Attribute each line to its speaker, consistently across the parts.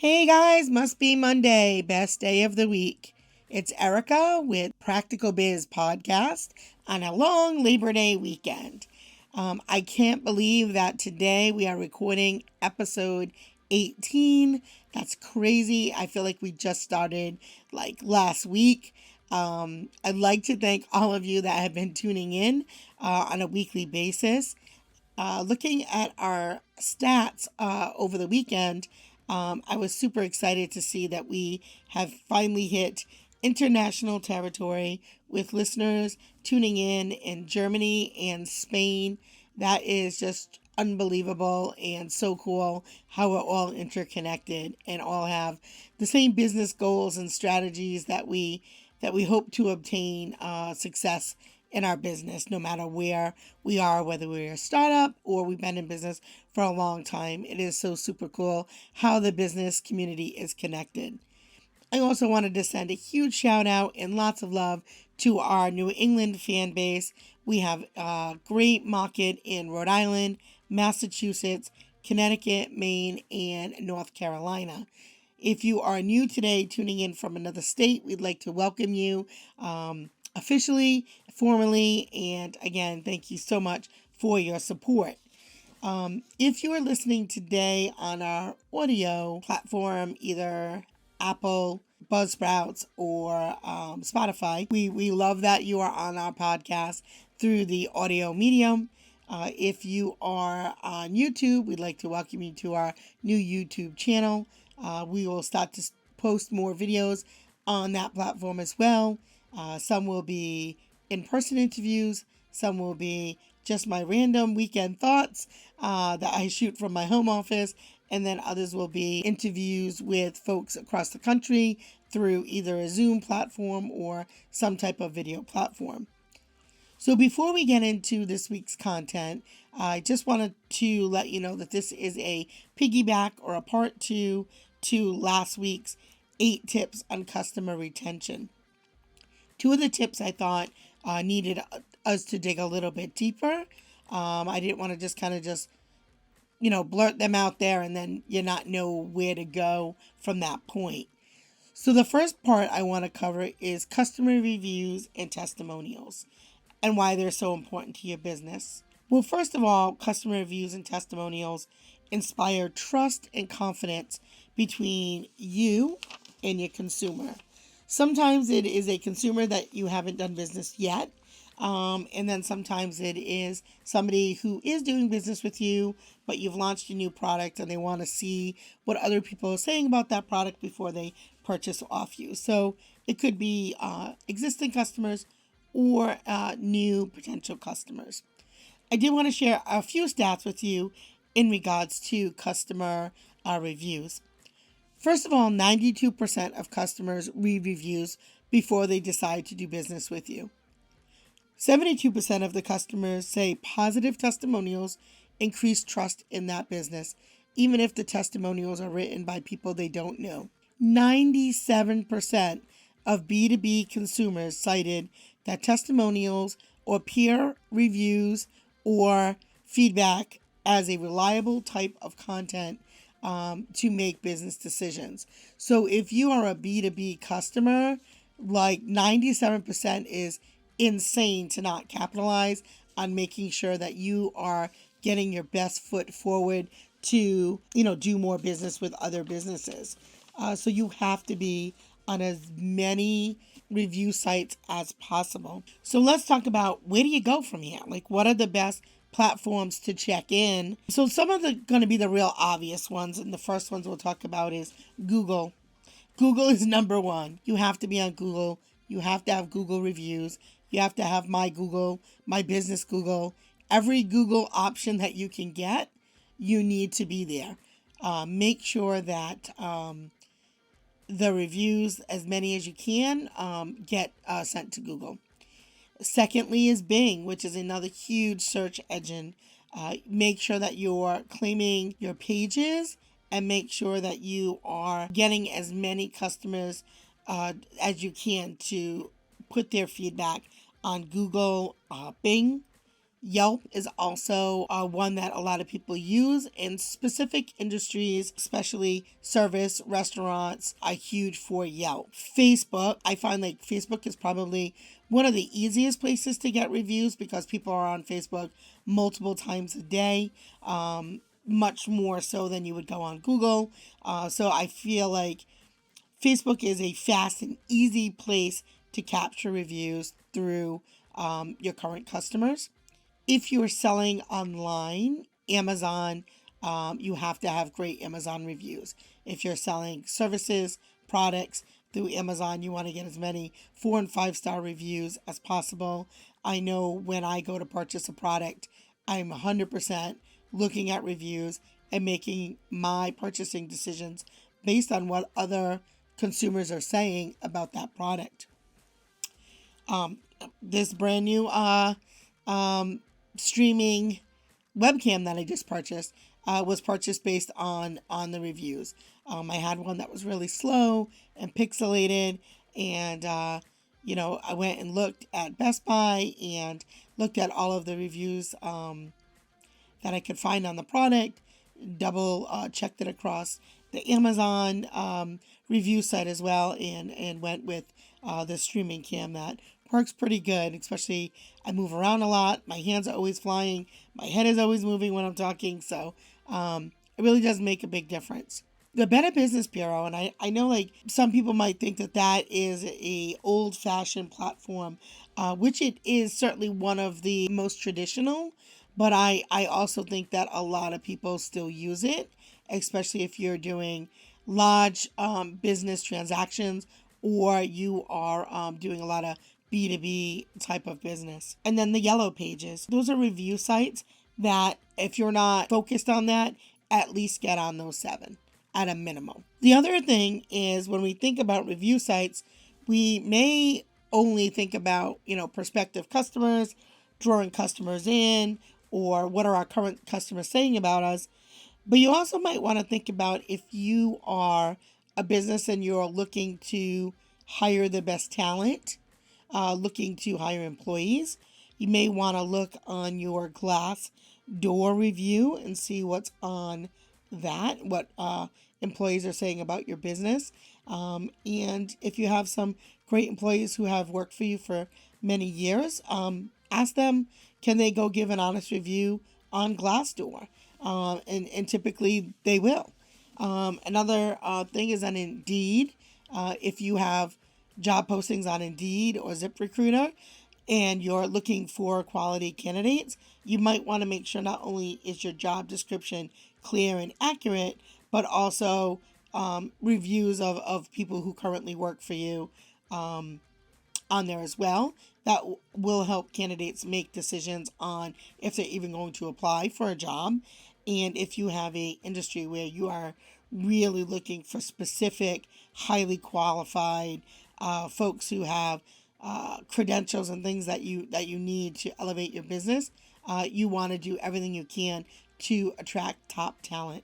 Speaker 1: Hey guys, must be Monday, best day of the week. It's Erica with Practical Biz Podcast on a long Labor Day weekend. I can't believe that today we are recording episode 18. That's crazy. I feel like we just started like last week. I'd like to thank all of you that have been tuning in on a weekly basis. Looking at our stats over the weekend, I was super excited to see that we have finally hit international territory with listeners tuning in Germany and Spain. That is just unbelievable and so cool how we're all interconnected and all have the same business goals and strategies that we hope to obtain success in our business, no matter where we are, whether we're a startup or we've been in business for a long time. It is so super cool how the business community is connected. I also wanted to send a huge shout out and lots of love to our New England fan base. We have a great market in Rhode Island, Massachusetts, Connecticut, Maine, and North Carolina. If you are new today, tuning in from another state, we'd like to welcome you officially, formally, and again, thank you so much for your support. If you are listening today on our audio platform, either Apple, Buzzsprouts, or Spotify, we love that you are on our podcast through the audio medium. If you are on YouTube, we'd like to welcome you to our new YouTube channel. We will start to post more videos on that platform as well. Some will be in-person interviews. Some will be just my random weekend thoughts that I shoot from my home office. And then others will be interviews with folks across the country through either a Zoom platform or some type of video platform. So before we get into this week's content, I just wanted to let you know that this is a piggyback or a part two to last week's 8 tips on customer retention. 2 of the tips I thought needed us to dig a little bit deeper. I didn't want to just blurt them out there and then you not know where to go from that point. So the first part I want to cover is customer reviews and testimonials and why they're so important to your business. Well, first of all, customer reviews and testimonials inspire trust and confidence between you and your consumer. Sometimes it is a consumer that you haven't done business yet. And then sometimes it is somebody who is doing business with you, but you've launched a new product and they want to see what other people are saying about that product before they purchase off you. So it could be existing customers or new potential customers. I did want to share a few stats with you in regards to customer reviews. First of all, 92% of customers read reviews before they decide to do business with you. 72% of the customers say positive testimonials increase trust in that business, even if the testimonials are written by people they don't know. 97% of B2B consumers cited that testimonials or peer reviews or feedback as a reliable type of content to make business decisions. So if you are a B2B customer, like 97% is insane to not capitalize on making sure that you are getting your best foot forward to, do more business with other businesses. So you have to be on as many review sites as possible. So let's talk about where do you go from here? Like, what are the best platforms to check in? So some of the going to be the real obvious ones, and the first ones we'll talk about is Google. Google is number one. You have to be on Google. You have to have Google reviews. You have to have My Google, My Business Google. Every Google option that you can get, you need to be there. Make sure that the reviews, as many as you can, get sent to Google. Secondly is Bing, which is another huge search engine. Make sure that you're claiming your pages and make sure that you are getting as many customers as you can to put their feedback on Google, Bing, Yelp is also one that a lot of people use in specific industries, especially service, restaurants are huge for Yelp. Facebook, I find like Facebook is probably one of the easiest places to get reviews because people are on Facebook multiple times a day, much more so than you would go on Google. So I feel like Facebook is a fast and easy place to capture reviews through your current customers. If you're selling online, Amazon, you have to have great Amazon reviews. If you're selling services, products through Amazon, you want to get as many 4 and 5 star reviews as possible. I know when I go to purchase a product, I'm 100% looking at reviews and making my purchasing decisions based on what other consumers are saying about that product. This brand new streaming webcam that I just purchased was purchased based on the reviews. I had one that was really slow and pixelated, and I went and looked at Best Buy and looked at all of the reviews that I could find on the product, double checked it across the Amazon review site as well, and went with the streaming cam that works pretty good. Especially I move around a lot, my hands are always flying, my head is always moving when I'm talking, so it really does make a big difference. The Better Business Bureau, and I know like some people might think that that is a old fashioned platform, which it is certainly one of the most traditional, but I also think that a lot of people still use it, especially if you're doing large business transactions or you are doing a lot of B2B type of business. And then the Yellow Pages, those are review sites that if you're not focused on that, at least get on those 7 at a minimum. The other thing is when we think about review sites, we may only think about, prospective customers, drawing customers in, or what are our current customers saying about us. But you also might want to think about if you are a business and you're looking to hire the best talent, looking to hire employees, you may want to look on your glass door review and see what's on that, what employees are saying about your business. And if you have some great employees who have worked for you for many years, ask them, can they go give an honest review on Glassdoor? And typically they will. Another thing is on Indeed. If you have job postings on Indeed or ZipRecruiter and you're looking for quality candidates, you might want to make sure not only is your job description clear and accurate, but also reviews of people who currently work for you on there as well. That will help candidates make decisions on if they're even going to apply for a job. And if you have a industry where you are really looking for specific, highly qualified folks who have credentials and things that you need to elevate your business, you want to do everything you can to attract top talent.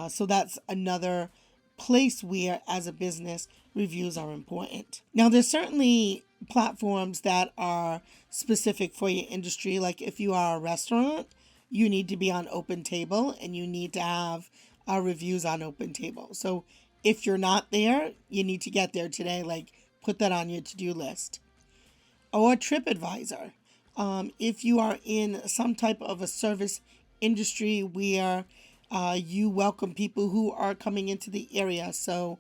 Speaker 1: So that's another place where, as a business, reviews are important. Now, there's certainly platforms that are specific for your industry. Like if you are a restaurant, you need to be on Open Table and you need to have reviews on Open Table. So if you're not there, you need to get there today. Like put that on your to-do list. Or TripAdvisor. If you are in some type of a service industry where you welcome people who are coming into the area. So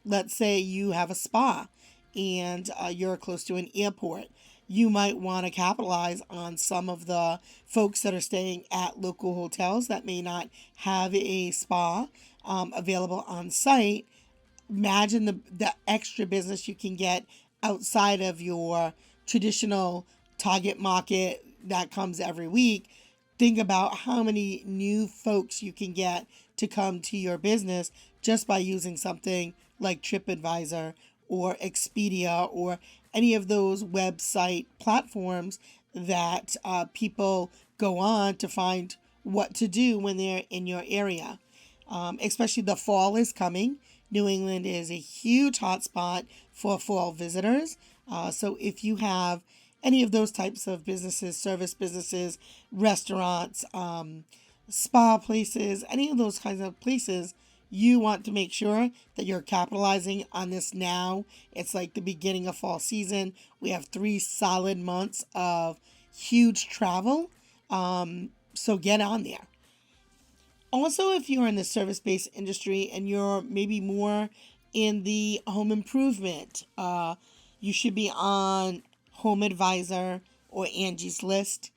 Speaker 1: let's say you have a spa and you're close to an airport. You might want to capitalize on some of the folks that are staying at local hotels that may not have a spa available on site. Imagine the extra business you can get outside of your traditional target market that comes every week. Think about how many new folks you can get to come to your business just by using something like TripAdvisor or Expedia or any of those website platforms that people go on to find what to do when they're in your area. Especially the fall is coming. New England is a huge hotspot for fall visitors. So if you have any of those types of businesses, service businesses, restaurants, spa places, any of those kinds of places, you want to make sure that you're capitalizing on this now. It's like the beginning of fall season. We have 3 solid months of huge travel. So get on there. Also, if you're in the service-based industry and you're maybe more in the home improvement, you should be on Home Advisor or Angie's List.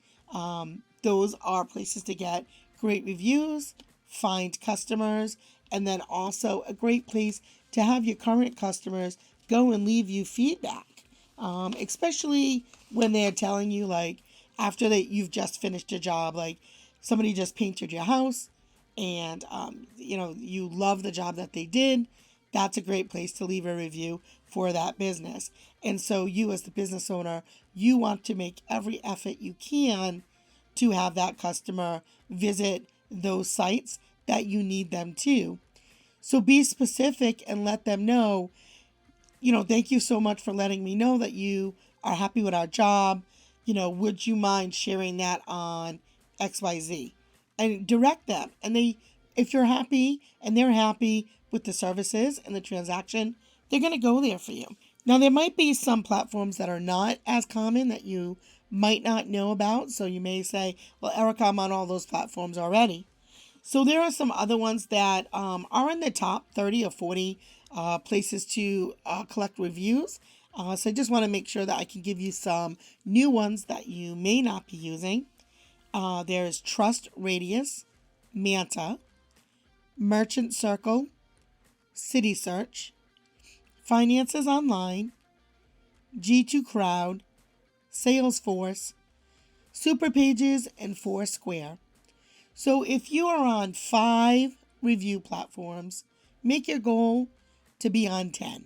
Speaker 1: Those are places to get great reviews, find customers, and then also a great place to have your current customers go and leave you feedback, especially when they're telling you, like, after you've just finished a job, like somebody just painted your house and you love the job that they did. That's a great place to leave a review for that business. And so you, as the business owner, you want to make every effort you can to have that customer visit those sites that you need them to. So be specific and let them know, thank you so much for letting me know that you are happy with our job. Would you mind sharing that on XYZ? And direct them. And if you're happy and they're happy with the services and the transaction, they're going to go there for you. Now, there might be some platforms that are not as common that you might not know about. So you may say, well, Erica, I'm on all those platforms already. So there are some other ones that are in the top 30 or 40 places to collect reviews. So I just want to make sure that I can give you some new ones that you may not be using. There's Trust Radius, Manta, Merchant Circle, City Search, Finances Online, G2 Crowd, Salesforce, Superpages, and Foursquare. So if you are on 5 review platforms, make your goal to be on 10.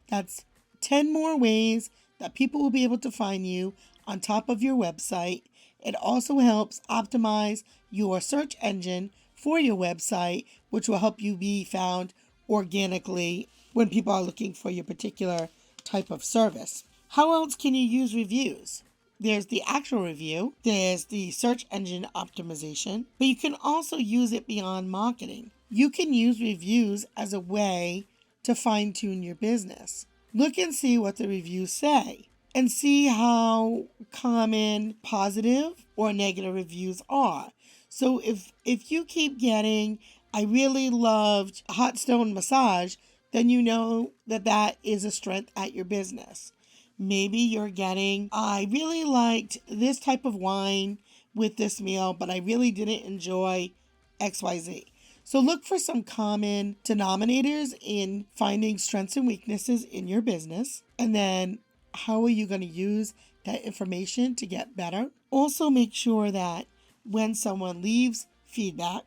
Speaker 1: That's 10 more ways that people will be able to find you on top of your website. It also helps optimize your search engine for your website, which will help you be found organically when people are looking for your particular type of service. How else can you use reviews? There's the actual review, there's the search engine optimization, but you can also use it beyond marketing. You can use reviews as a way to fine-tune your business. Look and see what the reviews say and see how common positive or negative reviews are. So if you keep getting, I really loved Hot Stone Massage, then you know that is a strength at your business. Maybe you're getting, I really liked this type of wine with this meal, but I really didn't enjoy XYZ. So look for some common denominators in finding strengths and weaknesses in your business. And then how are you going to use that information to get better? Also make sure that when someone leaves feedback,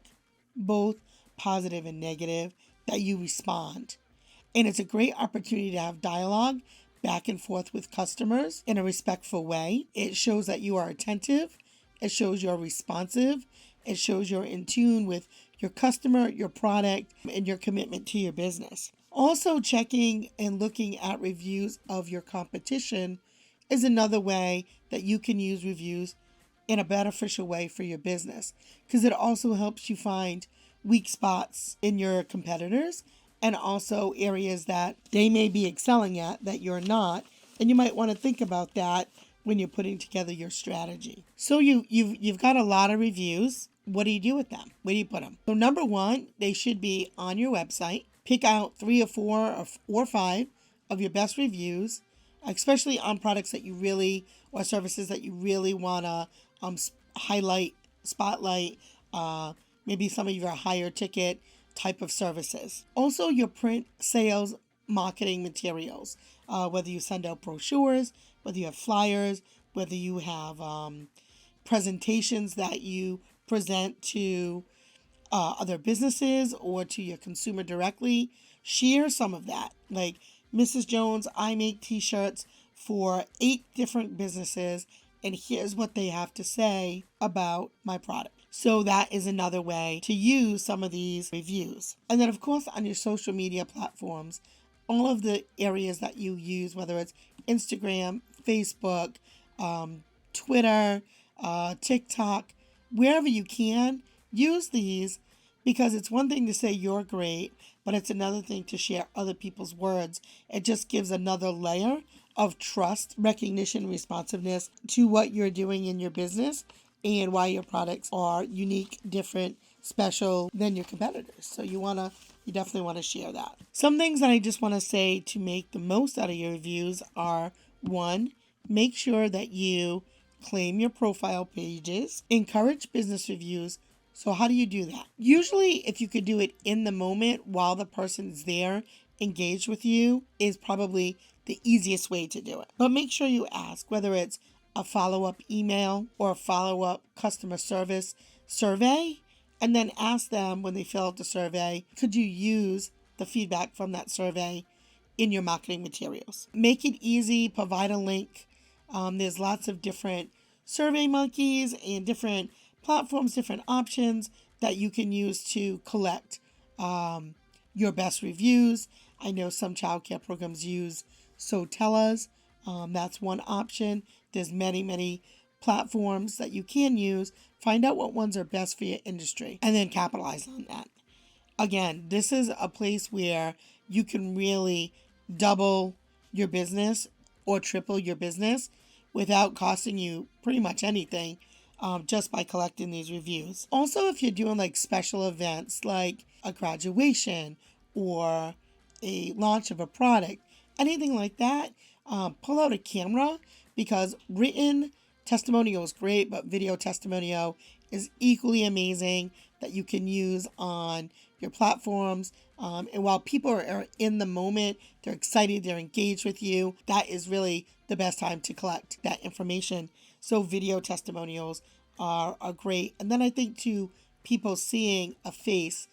Speaker 1: both positive and negative, that you respond. And it's a great opportunity to have dialogue back and forth with customers in a respectful way. It shows that you are attentive. It shows you're responsive. It shows you're in tune with your customer, your product, and your commitment to your business. Also, checking and looking at reviews of your competition is another way that you can use reviews in a beneficial way for your business, because it also helps you find weak spots in your competitors and also areas that they may be excelling at that you're not. And you might want to think about that when you're putting together your strategy. So you've got a lot of reviews. What do you do with them? Where do you put them? So number 1, they should be on your website. Pick out 3 or 4 or 5 of your best reviews, especially on products that you really, or services that you really want to highlight, spotlight, maybe some of your higher ticket type of services. Also, your print sales marketing materials, whether you send out brochures, whether you have flyers, whether you have presentations that you present to other businesses or to your consumer directly, share some of that. Like, Mrs. Jones, I make t-shirts for 8 different businesses, and here's what they have to say about my product. So that is another way to use some of these reviews. And then, of course, on your social media platforms, all of the areas that you use, whether it's Instagram, Facebook, Twitter, TikTok, wherever you can, use these because it's one thing to say you're great, but it's another thing to share other people's words. It just gives another layer of trust, recognition, responsiveness to what you're doing in your business and why your products are unique, different, special than your competitors. So you definitely want to share that. Some things that I just want to say to make the most out of your reviews are: one, make sure that you claim your profile pages, encourage business reviews. So how do you do that? Usually, if you could do it in the moment while the person's there, engaged with you, is probably the easiest way to do it. But make sure you ask, whether it's a follow-up email or a follow-up customer service survey, and then ask them when they fill out the survey, could you use the feedback from that survey in your marketing materials? Make it easy, provide a link. There's lots of different survey monkeys and different platforms, different options that you can use to collect your best reviews. I know some childcare programs use Sotella's. That's one option. There's many platforms that you can use. Find out what ones are best for your industry and then capitalize on that. Again, this is a place where you can really double your business or triple your business without costing you pretty much anything, just by collecting these reviews. Also, if you're doing like special events like a graduation or a launch of a product, anything like that, pull out a camera, because written testimonial is great, but video testimonial is equally amazing that you can use on your platforms. And while people are in the moment, they're excited, they're engaged with you, that is really the best time to collect that information. So video testimonials are great. And then I think too, people seeing a face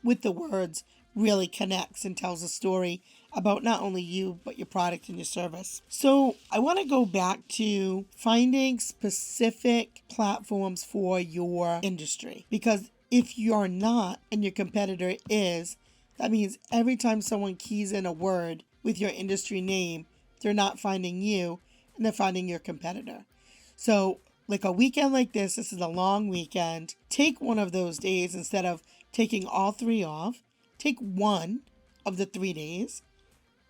Speaker 1: with the words really connects and tells a story about not only you, but your product and your service. So I want to go back to finding specific platforms for your industry, because if you're not and your competitor is, that means every time someone keys in a word with your industry name, they're not finding you and they're finding your competitor. So like a weekend like this is a long weekend. Take one of those days instead of taking all 3 off. Take one of the 3 days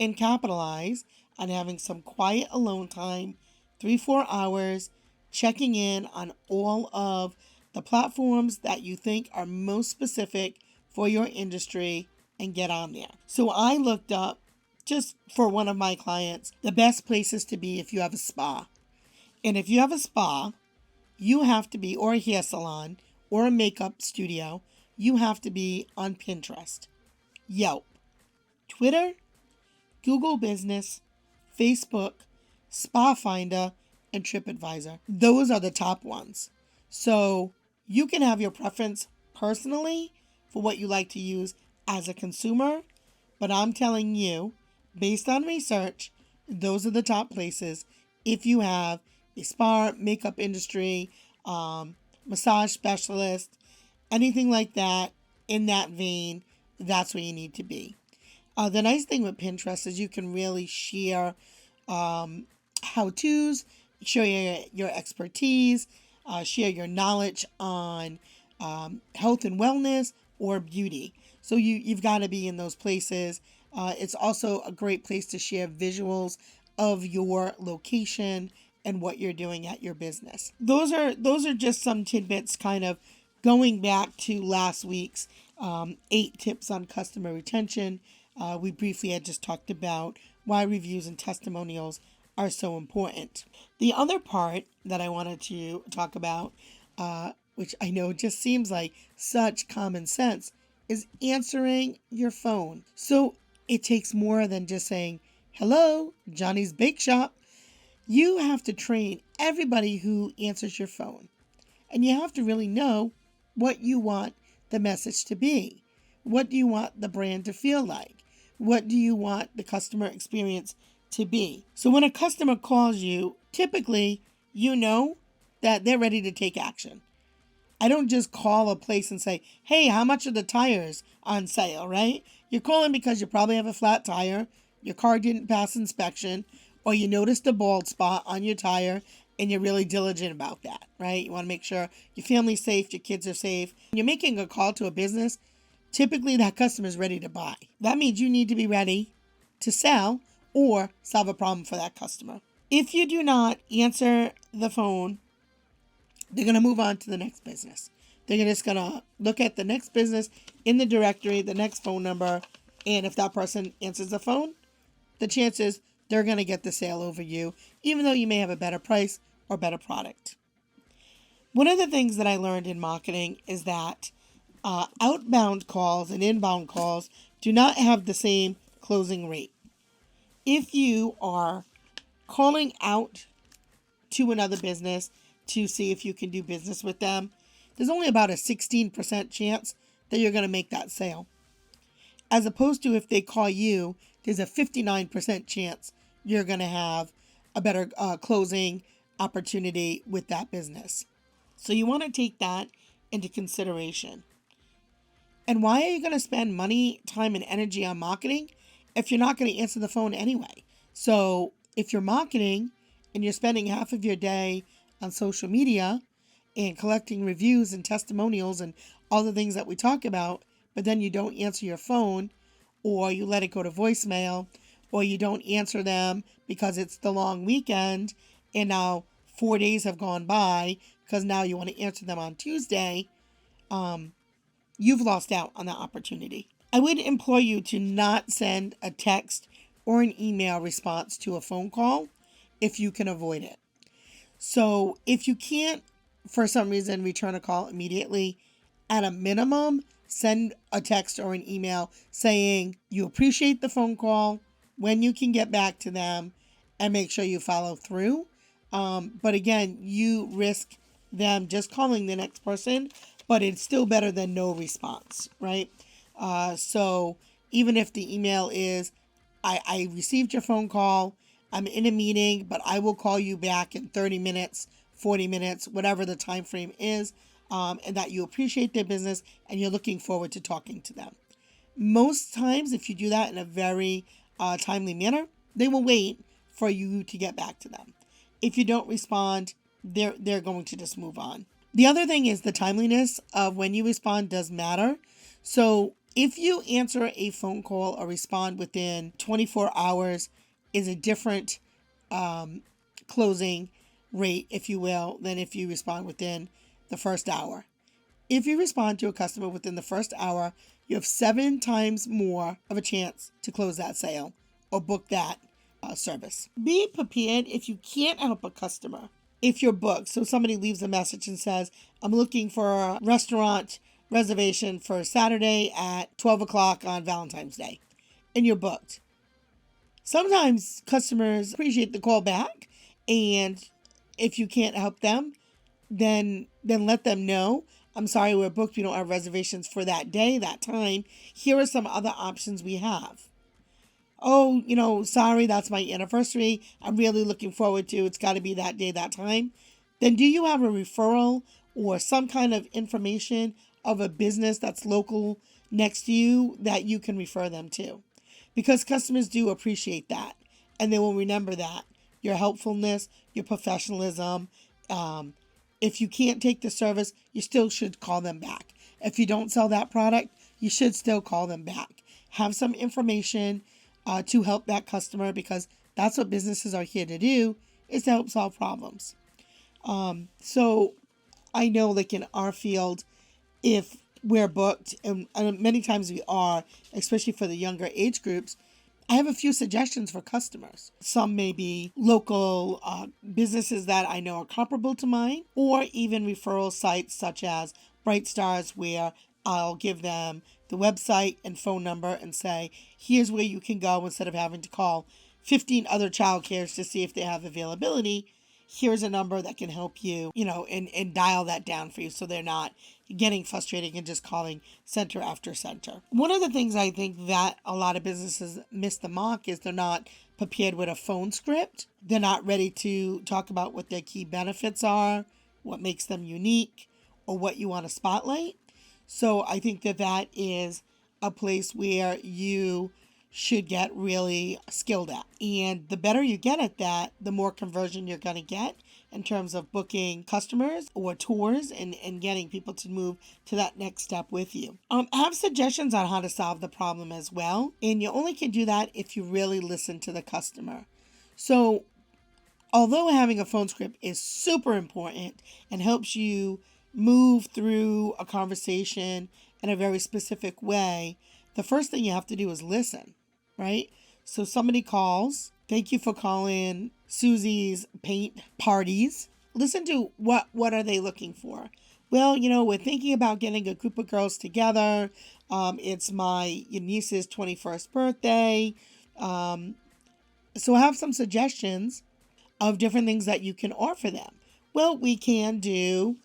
Speaker 1: and capitalize on having some quiet alone time, 3-4 hours, checking in on all of the platforms that you think are most specific for your industry and get on there. So I looked up, just for one of my clients, the best places to be if you have a spa. And if you have a spa, you have to be, or a hair salon, or a makeup studio, you have to be on Pinterest, Yelp, Twitter, Google Business, Facebook, Spa Finder, and TripAdvisor. Those are the top ones. So you can have your preference personally for what you like to use as a consumer, but I'm telling you, based on research, those are the top places if you have a spa, makeup industry, massage specialist, anything like that in that vein. That's where you need to be. The nice thing with Pinterest is you can really share how-tos, share your expertise, share your knowledge on health and wellness or beauty. So you've got to be in those places. It's also a great place to share visuals of your location and what you're doing at your business. Those are just some tidbits, kind of going back to last week's 8 tips on customer retention. We briefly had just talked about why reviews and testimonials are so important. The other part that I wanted to talk about, which I know just seems like such common sense, is answering your phone. So it takes more than just saying, "Hello, Johnny's Bake Shop." You have to train everybody who answers your phone. And you have to really know what you want the message to be. What do you want the brand to feel like? What do you want the customer experience to be? So when a customer calls you, typically you know that they're ready to take action. I don't just call a place and say, "Hey, how much are the tires on sale?" Right? You're calling because you probably have a flat tire, your car didn't pass inspection, or you noticed a bald spot on your tire and you're really diligent about that, right? You want to make sure your family's safe, your kids are safe. When you're making a call to a business, typically that customer is ready to buy. That means you need to be ready to sell or solve a problem for that customer. If you do not answer the phone, they're going to move on to the next business. They're just going to look at the next business in the directory, the next phone number, and if that person answers the phone, the chances they're going to get the sale over you, even though you may have a better price or better product. One of the things that I learned in marketing is that outbound calls and inbound calls do not have the same closing rate. If you are calling out to another business to see if you can do business with them, there's only about a 16% chance that you're going to make that sale. As opposed to if they call you, there's a 59% chance you're going to have a better closing opportunity with that business. So you want to take that into consideration. And why are you going to spend money, time, and energy on marketing if you're not going to answer the phone anyway? So if you're marketing and you're spending half of your day on social media and collecting reviews and testimonials and all the things that we talk about, but then you don't answer your phone, or you let it go to voicemail, or you don't answer them because it's the long weekend and now 4 days have gone by because now you want to answer them on Tuesday, you've lost out on that opportunity. I would implore you to not send a text or an email response to a phone call if you can avoid it. So if you can't, for some reason, return a call immediately, at a minimum, send a text or an email saying you appreciate the phone call, when you can get back to them, and make sure you follow through. But again, you risk them just calling the next person, but it's still better than no response, right? So even if the email is, I received your phone call, I'm in a meeting, but I will call you back in 30 minutes, 40 minutes, whatever the time frame is, and that you appreciate their business and you're looking forward to talking to them. Most times, if you do that in a very timely manner, they will wait for you to get back to them. If you don't respond, they're going to just move on. The other thing is the timeliness of when you respond does matter. So if you answer a phone call or respond within 24 hours is a different closing rate, if you will, than if you respond within the first hour. If you respond to a customer within the first hour, you have 7 times more of a chance to close that sale or book that service. Be prepared if you can't help a customer. If you're booked, so somebody leaves a message and says, I'm looking for a restaurant reservation for Saturday at 12 o'clock on Valentine's Day, and you're booked. Sometimes customers appreciate the call back, and if you can't help them, then let them know, I'm sorry, we're booked. We don't have reservations for that day, that time. Here are some other options we have. Oh, sorry, that's my anniversary. I'm really looking forward to, it's got to be that day, that time. Then do you have a referral or some kind of information of a business that's local next to you that you can refer them to? Because customers do appreciate that, and they will remember that. Your helpfulness, your professionalism. If you can't take the service, you still should call them back. If you don't sell that product, you should still call them back. Have some information to help that customer, because that's what businesses are here to do, is to help solve problems. So I know, like in our field, if we're booked, and many times we are, especially for the younger age groups, I have a few suggestions for customers. Some may be local businesses that I know are comparable to mine, or even referral sites such as Bright Stars, where I'll give them the website and phone number and say, here's where you can go instead of having to call 15 other childcares to see if they have availability. Here's a number that can help you, and dial that down for you so they're not getting frustrated and just calling center after center. One of the things I think that a lot of businesses miss the mark is they're not prepared with a phone script. They're not ready to talk about what their key benefits are, what makes them unique, or what you want to spotlight. So I think that is a place where you should get really skilled at. And the better you get at that, the more conversion you're going to get in terms of booking customers or tours and getting people to move to that next step with you. I have suggestions on how to solve the problem as well. And you only can do that if you really listen to the customer. So although having a phone script is super important and helps you move through a conversation in a very specific way, the first thing you have to do is listen, right? So somebody calls, thank you for calling Susie's paint parties. Listen to what are they looking for? Well, we're thinking about getting a group of girls together. It's my niece's 21st birthday. So I have some suggestions of different things that you can offer them. Well, we can do,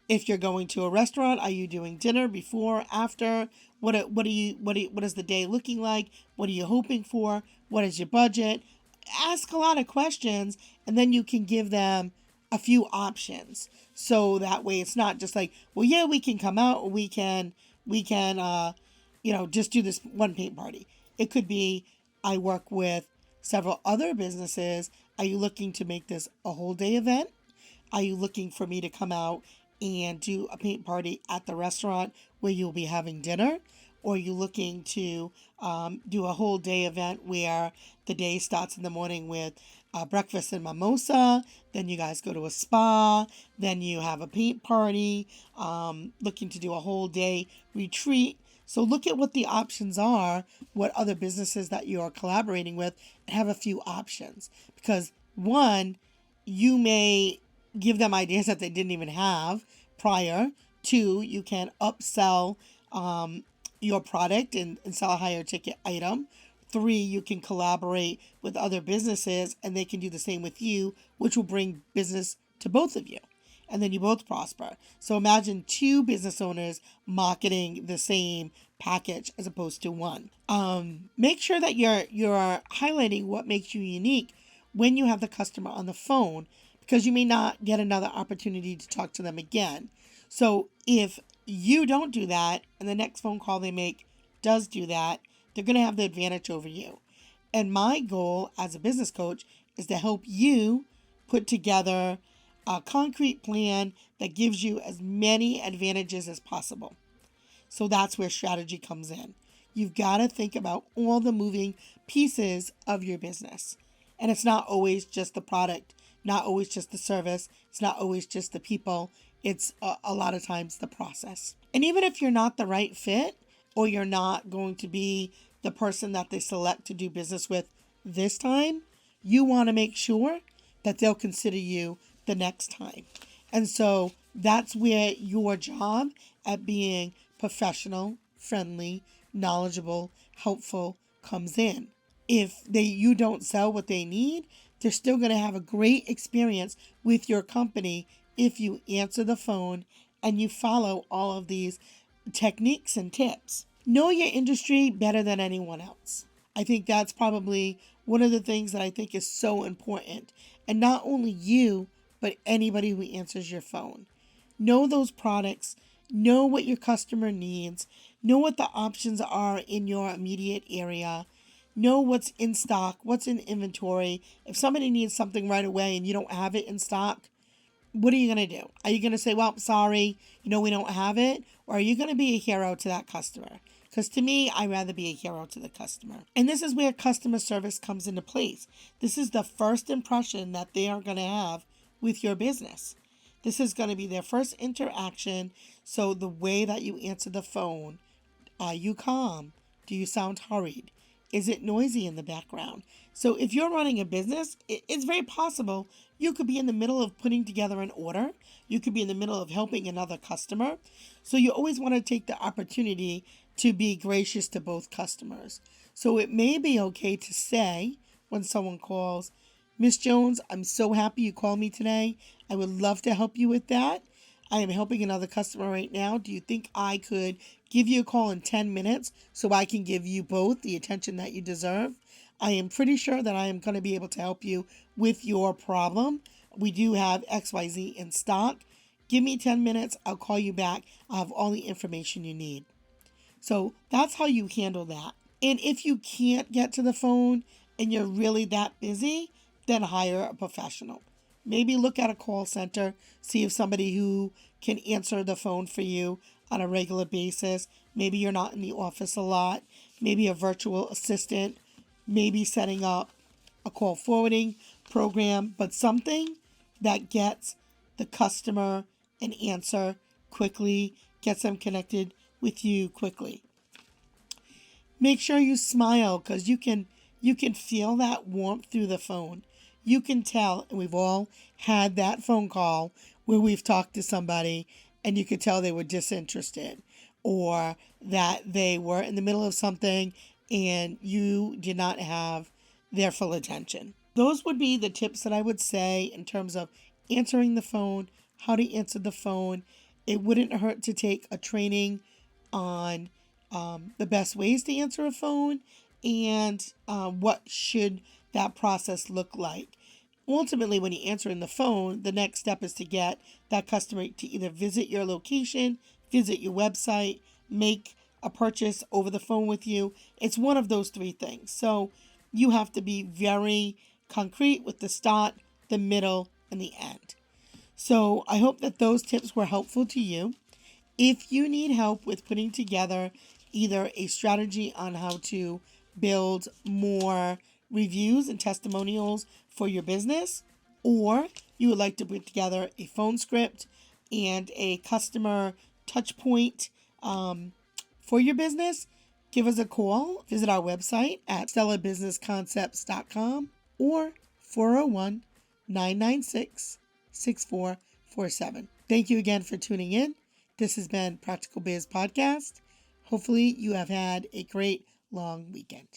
Speaker 1: if you're going to a restaurant, are you doing dinner before, after? What is the day looking like? What are you hoping for? What is your budget? Ask a lot of questions, and then you can give them a few options. So that way it's not just like, well, yeah, we can come out, or we can just do this one paint party. It could be, I work with several other businesses. Are you looking to make this a whole day event? Are you looking for me to come out and do a paint party at the restaurant where you'll be having dinner? Or are you looking to do a whole day event where the day starts in the morning with breakfast and mimosa, then you guys go to a spa, then you have a paint party, looking to do a whole day retreat? So look at what the options are, what other businesses that you are collaborating with, and have a few options. Because one, you may give them ideas that they didn't even have prior. Two, you can upsell your product and sell a higher ticket item. Three, you can collaborate with other businesses and they can do the same with you, which will bring business to both of you. And then you both prosper. So imagine two business owners marketing the same package as opposed to one. Make sure that you're highlighting what makes you unique when you have the customer on the phone, because you may not get another opportunity to talk to them again. So if you don't do that and the next phone call they make does do that, they're going to have the advantage over you. And my goal as a business coach is to help you put together a concrete plan that gives you as many advantages as possible. So that's where strategy comes in. You've got to think about all the moving pieces of your business. And it's not always just the product, not always just the service. It's not always just the people. It's a lot of times the process. And even if you're not the right fit, or you're not going to be the person that they select to do business with this time, you want to make sure that they'll consider you the next time. And so that's where your job at being professional, friendly, knowledgeable, helpful comes in. If you don't sell what they need, they're still going to have a great experience with your company if you answer the phone and you follow all of these techniques and tips. Know your industry better than anyone else. I think that's probably one of the things that I think is so important. And not only you, but anybody who answers your phone. Know those products. Know what your customer needs. Know what the options are in your immediate area. Know what's in stock, what's in inventory. If somebody needs something right away and you don't have it in stock, what are you going to do? Are you going to say, well, sorry, we don't have it? Or are you going to be a hero to that customer? Because to me, I'd rather be a hero to the customer. And this is where customer service comes into place. This is the first impression that they are going to have with your business. This is going to be their first interaction. So the way that you answer the phone, are you calm? Do you sound hurried? Is it noisy in the background? So if you're running a business, it's very possible you could be in the middle of putting together an order. You could be in the middle of helping another customer. So you always want to take the opportunity to be gracious to both customers. So it may be okay to say when someone calls, Miss Jones, I'm so happy you called me today. I would love to help you with that. I am helping another customer right now. Do you think I could give you a call in 10 minutes so I can give you both the attention that you deserve? I am pretty sure that I am going to be able to help you with your problem. We do have XYZ in stock. Give me 10 minutes. I'll call you back. I'll have all the information you need. So that's how you handle that. And if you can't get to the phone and you're really that busy, then hire a professional. Maybe look at a call center, see if somebody who can answer the phone for you on a regular basis. Maybe you're not in the office a lot. Maybe a virtual assistant. Maybe setting up a call forwarding program, but something that gets the customer an answer quickly, gets them connected with you quickly. Make sure you smile because you can feel that warmth through the phone. You can tell, and we've all had that phone call where we've talked to somebody and you could tell they were disinterested or that they were in the middle of something and you did not have their full attention. Those would be the tips that I would say in terms of answering the phone, how to answer the phone. It wouldn't hurt to take a training on the best ways to answer a phone and what should that process look like. Ultimately, when you're answering the phone, the next step is to get that customer to either visit your location, visit your website, make a purchase over the phone with you. It's one of those three things. So you have to be very concrete with the start, the middle, and the end. So I hope that those tips were helpful to you. If you need help with putting together either a strategy on how to build more reviews and testimonials for your business, or you would like to put together a phone script and a customer touch point for your business, give us a call. Visit our website at stellarbusinessconcepts.com or 401 996 6447. Thank you again for tuning in. This has been Practical Biz Podcast. Hopefully, you have had a great long weekend.